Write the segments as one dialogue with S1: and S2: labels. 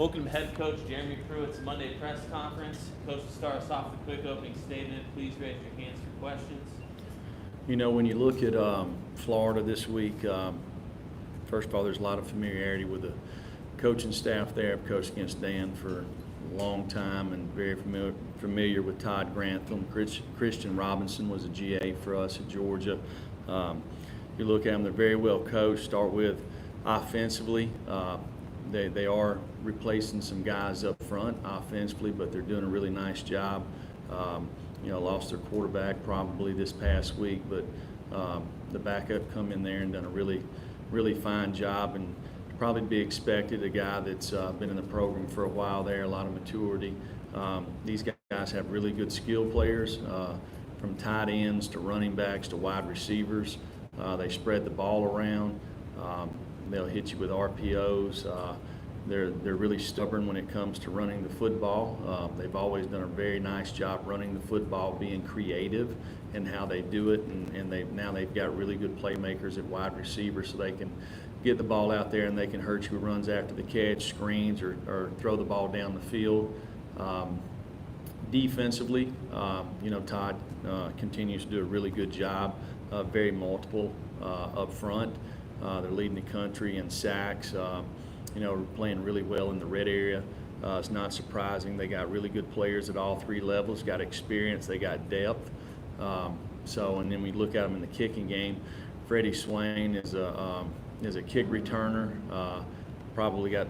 S1: Welcome head coach Jeremy Pruitt's Monday press conference. Coach, to start us off with a quick opening statement, please raise your hands for questions.
S2: You know, when you look at Florida this week, first of all, there's a lot of familiarity with the coaching staff there. I've coached against Dan for a long time and very familiar with Todd Grantham. Christian Robinson was a GA for us at Georgia. You look at them, they're very well coached. Start with offensively. They are replacing some guys up front offensively, but they're doing a really nice job. Lost their quarterback probably this past week, but the backup come in there and done a really fine job, and probably be expected. A guy that's been in the program for a while there, a lot of maturity. These guys have really good skill players, from tight ends to running backs to wide receivers. They spread the ball around. They'll hit you with RPOs. They're really stubborn when it comes to running the football. They've always done a very nice job running the football, being creative in how they do it, and they've got really good playmakers at wide receiver, so they can get the ball out there and they can hurt you with runs after the catch, screens, or throw the ball down the field. Defensively, Todd continues to do a really good job, very multiple up front. They're leading the country in sacks. Playing really well in the red area. It's not surprising. They got really good players at all three levels, got experience, they got depth. And then we look at them in the kicking game. Freddie Swain is a kick returner. Probably got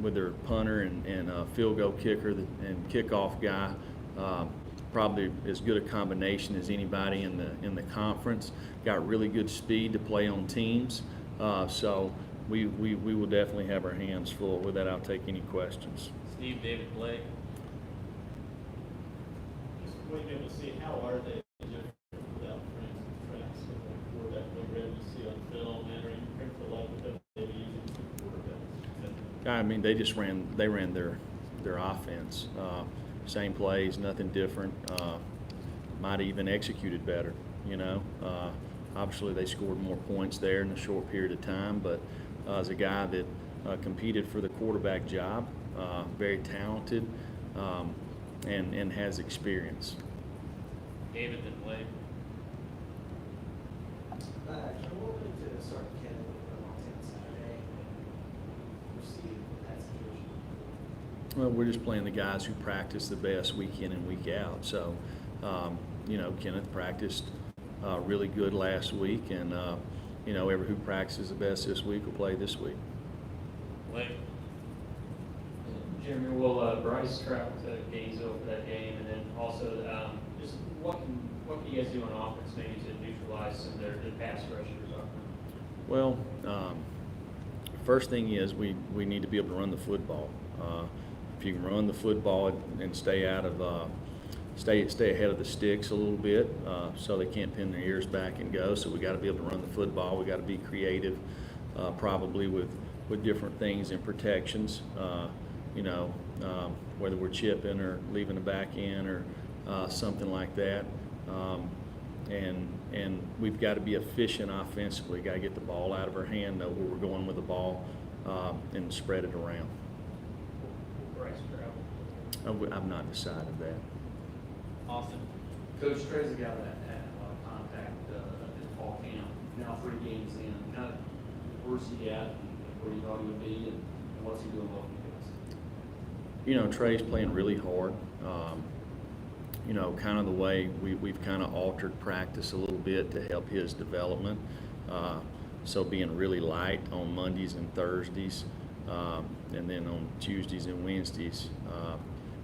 S2: with their punter and field goal kicker and kickoff guy. Probably as good a combination as anybody in the conference. Got really good speed to play on teams. We will definitely have our hands full. With that, I'll take any questions.
S1: Steve, David, Blake.
S3: Just waiting able to see how are they different without tracks with the quarterback we're able to see on film, and are you comfortable with them maybe using two quarterbacks?
S2: I mean, they ran their offense. Same plays, nothing different. Might even executed better, Obviously, they scored more points there in a short period of time, but as a guy that competed for the quarterback job, very talented, and has experience.
S1: David, then Blake.
S4: What went to start Ken on Saturday and proceed with that situation?
S2: Well, we're just playing the guys who practice the best week in and week out. So, Kenneth practiced really good last week, and whoever who practices the best this week will play this week.
S1: Blake.
S5: Jeremy, will Bryce travel to Gainesville for that game, and then also just what can you guys do on offense maybe to neutralize some of their pass rushers?
S2: Well, first thing is we need to be able to run the football. If you can run the football and stay out of stay ahead of the sticks a little bit, so they can't pin their ears back and go. So we got to be able to run the football. We got to be creative, probably with different things and protections. Whether we're chipping or leaving the back end or something like that. And we've got to be efficient offensively. Got to get the ball out of our hand, know where we're going with the ball, and spread it around.
S5: Bryce travel.
S2: I've not decided that.
S1: Austin.
S6: Coach Trey's a guy that had a lot of contact at fall camp. Now 3 games in, kind of where's he at, and where you thought he would be, and what's he doing well for you guys?
S2: Trey's playing really hard. Kind of the way we've kind of altered practice a little bit to help his development. So being really light on Mondays and Thursdays, and then on Tuesdays and Wednesdays,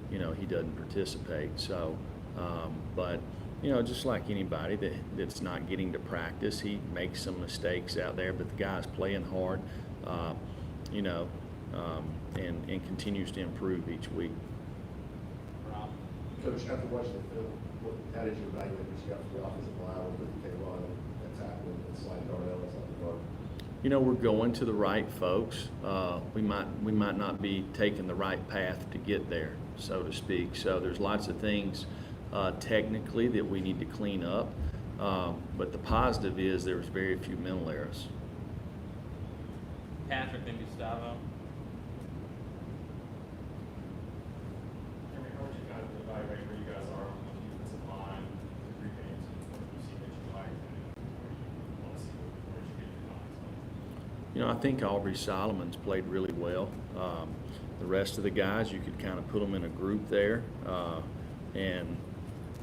S2: he doesn't participate. So, just like anybody that's not getting to practice, he makes some mistakes out there, but the guy's playing hard, and continues to improve each week.
S7: Coach, after watching the film, how did you evaluate what you got from the offensive line with the run and tackle and slide Darnell and something guard?
S2: We're going to the right folks. We might not be taking the right path to get there, so to speak. So there's lots of things technically that we need to clean up. But the positive is there was very few mental errors.
S1: Patrick and Gustavo.
S8: evaluate where you guys are on the defensive line, the 3 games, and what you see that you like, and where you want to see where you get your guys.
S2: You know, I think Aubrey Solomon's played really well. The rest of the guys, you could kind of put them in a group there, and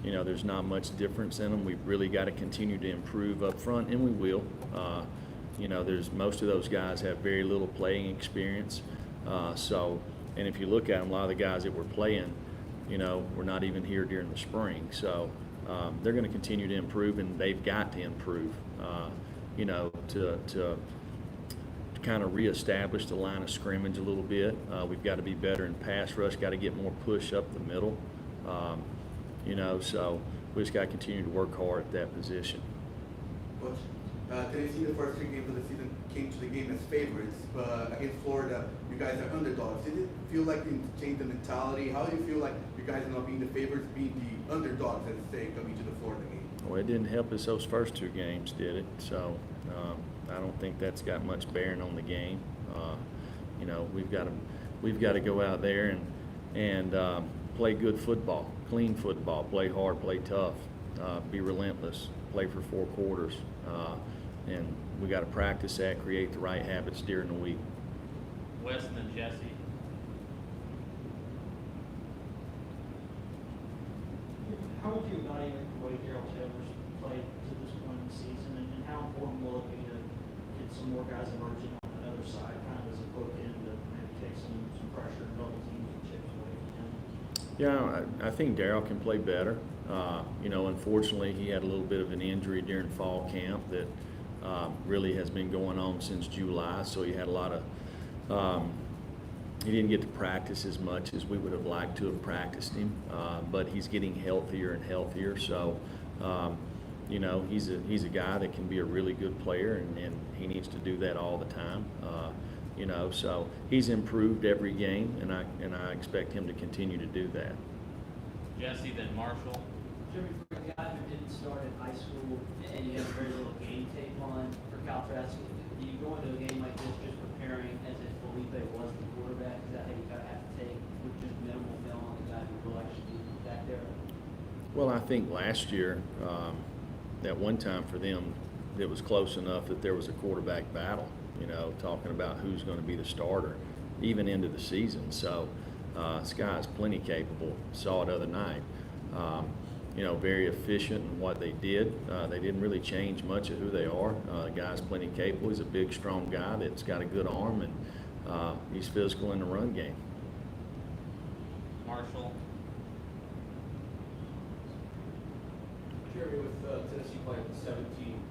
S2: you know, there's not much difference in them. We've really got to continue to improve up front, and we will. You know, most of those guys have very little playing experience. And if you look at them, a lot of the guys that we're playing, you know, we're not even here during the spring. So they're going to continue to improve, and they've got to improve, you know, to kind of reestablish the line of scrimmage a little bit. We've got to be better in pass rush, got to get more push up the middle. You know, so we just got to continue to work hard at that position.
S9: Coach, Tennessee, the first 3 games of the season, came to the game as favorites, but against Florida, you guys are underdogs. Did it feel like you changed the mentality? How do you feel like you guys are not being the favorites, being the underdogs, let's say, coming to the Florida game?
S2: Well, it didn't help us those first 2 games, did it? So I don't think that's got much bearing on the game. You know, we've got to go out there and play good football, clean football, play hard, play tough, be relentless, play for 4 quarters, and we got to practice that, create the right habits during the week.
S1: Weston and Jesse.
S10: How would you evaluate the way Daryl Taylor's played to this point in the season, and how important will it be to get some more guys emerging on the other side, kind of as a bookend to maybe take some pressure and double teams and chips away from him?
S2: Yeah, I think Daryl can play better. You know, unfortunately, he had a little bit of an injury during fall camp that really has been going on since July, so he had a lot of he didn't get to practice as much as we would have liked to have practiced him, but he's getting healthier and healthier. So, you know, he's a guy that can be a really good player, and he needs to do that all the time. You know, so he's improved every game, and I expect him to continue to do that.
S1: Jesse, then Marshall.
S4: Jeremy, for a guy who didn't start in high school and you have very little game tape on for Caltrans, do you go into a game like this just preparing as if Felipe was the quarterback? Is that how you kind of have to take with just minimal film on the guy who will actually be back there?
S2: Well, I think last year, at one time for them, it was close enough that there was a quarterback battle, you know, talking about who's going to be the starter, even into the season. So this guy's plenty capable. Saw it other night. You know, very efficient in what they did. They didn't really change much of who they are. The guy's plenty capable. He's a big, strong guy that's got a good arm, and he's physical in the run game.
S1: Marshall.
S11: Jeremy, with Tennessee playing 17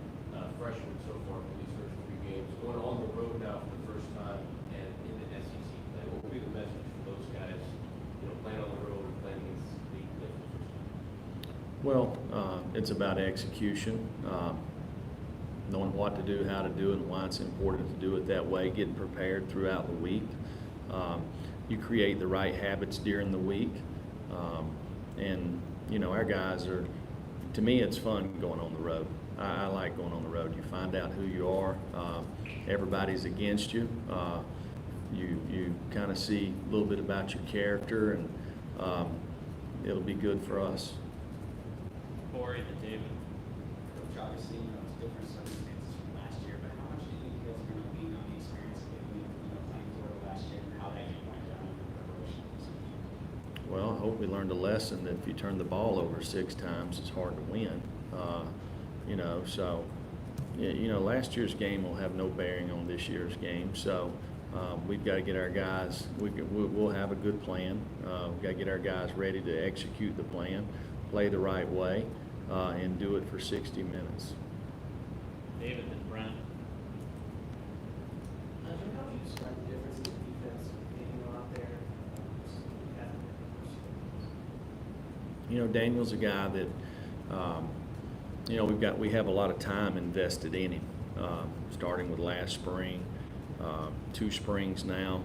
S11: freshmen so far for these first 3 games, going on the road now for the first time and in the SEC play, what would be the message for those guys, you know, playing on the road and playing against the league play for the first time?
S2: Well, it's about execution, knowing what to do, how to do it, and why it's important to do it that way, getting prepared throughout the week. You create the right habits during the week, and, you know, our guys are, to me, it's fun going on the road. I like going on the road. You find out who you are. Everybody's against you. You kind of see a little bit about your character, and it'll be good for us.
S1: Corey, then David.
S12: Coach, obviously, you know, it's different circumstances from last year, but how much do you think you guys are going to lean on the experience of getting, you know, playing Florida last year, and how that game went down in the preparation of this game?
S2: Well, I hope we learned a lesson that if you turn the ball over 6 times, it's hard to win. You know, so, you know, last year's game will have no bearing on this year's game. So we've got to get our guys, we'll have a good plan. We've got to get our guys ready to execute the plan, play the right way, and do it for 60 minutes.
S1: David, then Brent.
S4: How would you describe the difference in the defense being out there?
S2: You know, Daniel's a guy that, you know, we have a lot of time invested in him, starting with last spring, 2 springs now,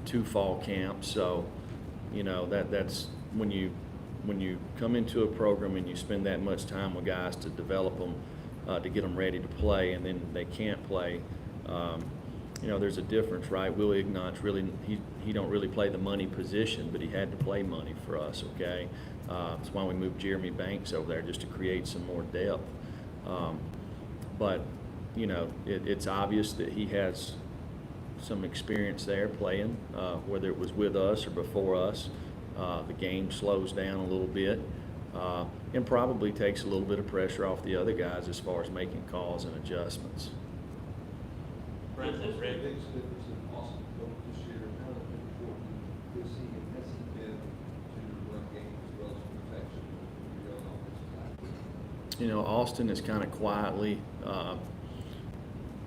S2: 2 fall camps. So, you know, that's when you come into a program and you spend that much time with guys to develop them, to get them ready to play, and then they can't play. you know, there's a difference, right? Will Ignatz really, he don't really play the money position, but he had to play money for us, okay? That's why we moved Jeremy Banks over there, just to create some more depth. But, you know, it's obvious that he has some experience there playing, whether it was with us or before us. The game slows down a little bit, and probably takes a little bit of pressure off the other guys as far as making calls and adjustments.
S1: Brendan, Rick.
S13: Makes a difference in Austin Coach this year, and how important is he and has he been to the run game as well as protection of your own offensive line?
S2: You know, Austin has kind of quietly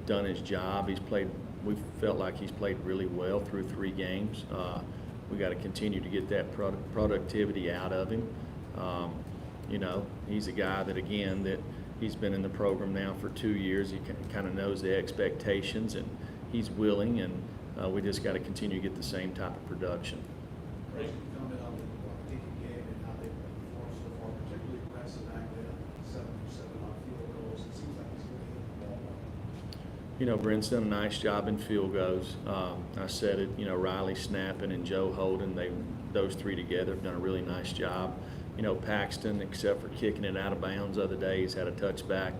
S2: done his job. We felt like he's played really well through 3 games. We got to continue to get that productivity out of him. You know, he's a guy that, again, that he's been in the program now for 2 years. He kind of knows the expectations, and he's willing, and we just got to continue to get the same type of production.
S13: Coach, can you comment on the kicking game and how they've performed so far, particularly Preston Agnew, 7 for 7 on field goals? It seems like he's going to hit the ball well.
S2: You know, Brent's done a nice job in field goals. I said it, you know, Riley Snapping and Joe Holden, those 3 together have done a really nice job. You know, Paxton, except for kicking it out of bounds other days, had a touchback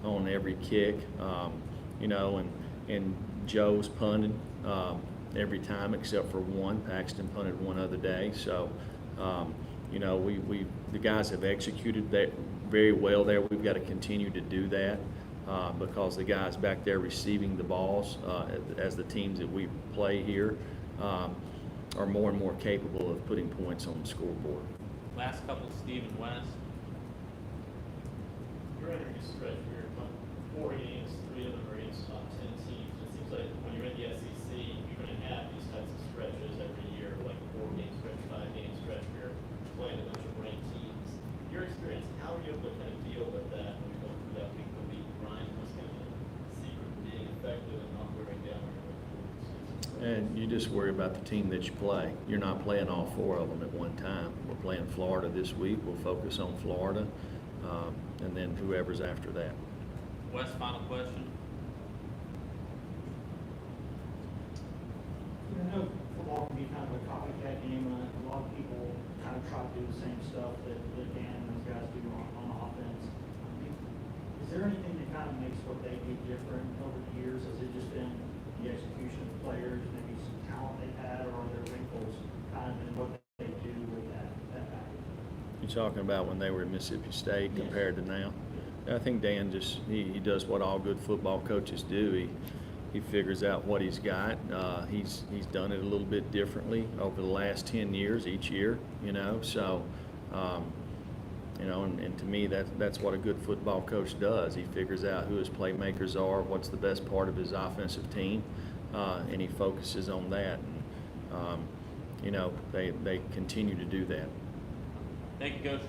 S2: on every kick. You know, and Joe's punted every time except for 1. Paxton punted 1 other day. So, you know, the guys have executed that very well there. We've got to continue to do that. Because the guys back there receiving the balls, as the teams that we play here, are more and more capable of putting points on the scoreboard.
S1: Last couple, Steve and Wes.
S3: You're entering a stretch where you're playing 4 games, 3 of them are against top 10 teams. It seems like when you're in the SEC, you're going to have these types of stretches every year, like 4-game stretch, 5-game stretch, where you're playing a bunch of ranked teams. Your experience, how are you able to kind of deal with that when you're going through that week-to-week grind? What's kind of the secret to being effective and not wearing down when you're going through the season?
S2: And you just worry about the team that you play. You're not playing all 4 of them at one time. We're playing Florida this week. We'll focus on Florida, and then whoever's after that.
S1: Wes, final question.
S10: I know football can be kind of a copycat game, and a lot of people kind of try to do the same stuff that Dan and those guys do on offense. I mean, is there anything that kind of makes what they do different over the years? Has it just been the execution of the players, maybe some talent they've had, or are there wrinkles kind of in what they do with that package?
S2: You're talking about when they were at Mississippi State
S10: Yes.
S2: compared to now? I think Dan just, he does what all good football coaches do. He figures out what he's got. He's done it a little bit differently over the last 10 years, each year, you know. So, you know, and to me, that's what a good football coach does. He figures out who his playmakers are, what's the best part of his offensive team, and he focuses on that. And, you know, they continue to do that.
S1: Thank you, Coach.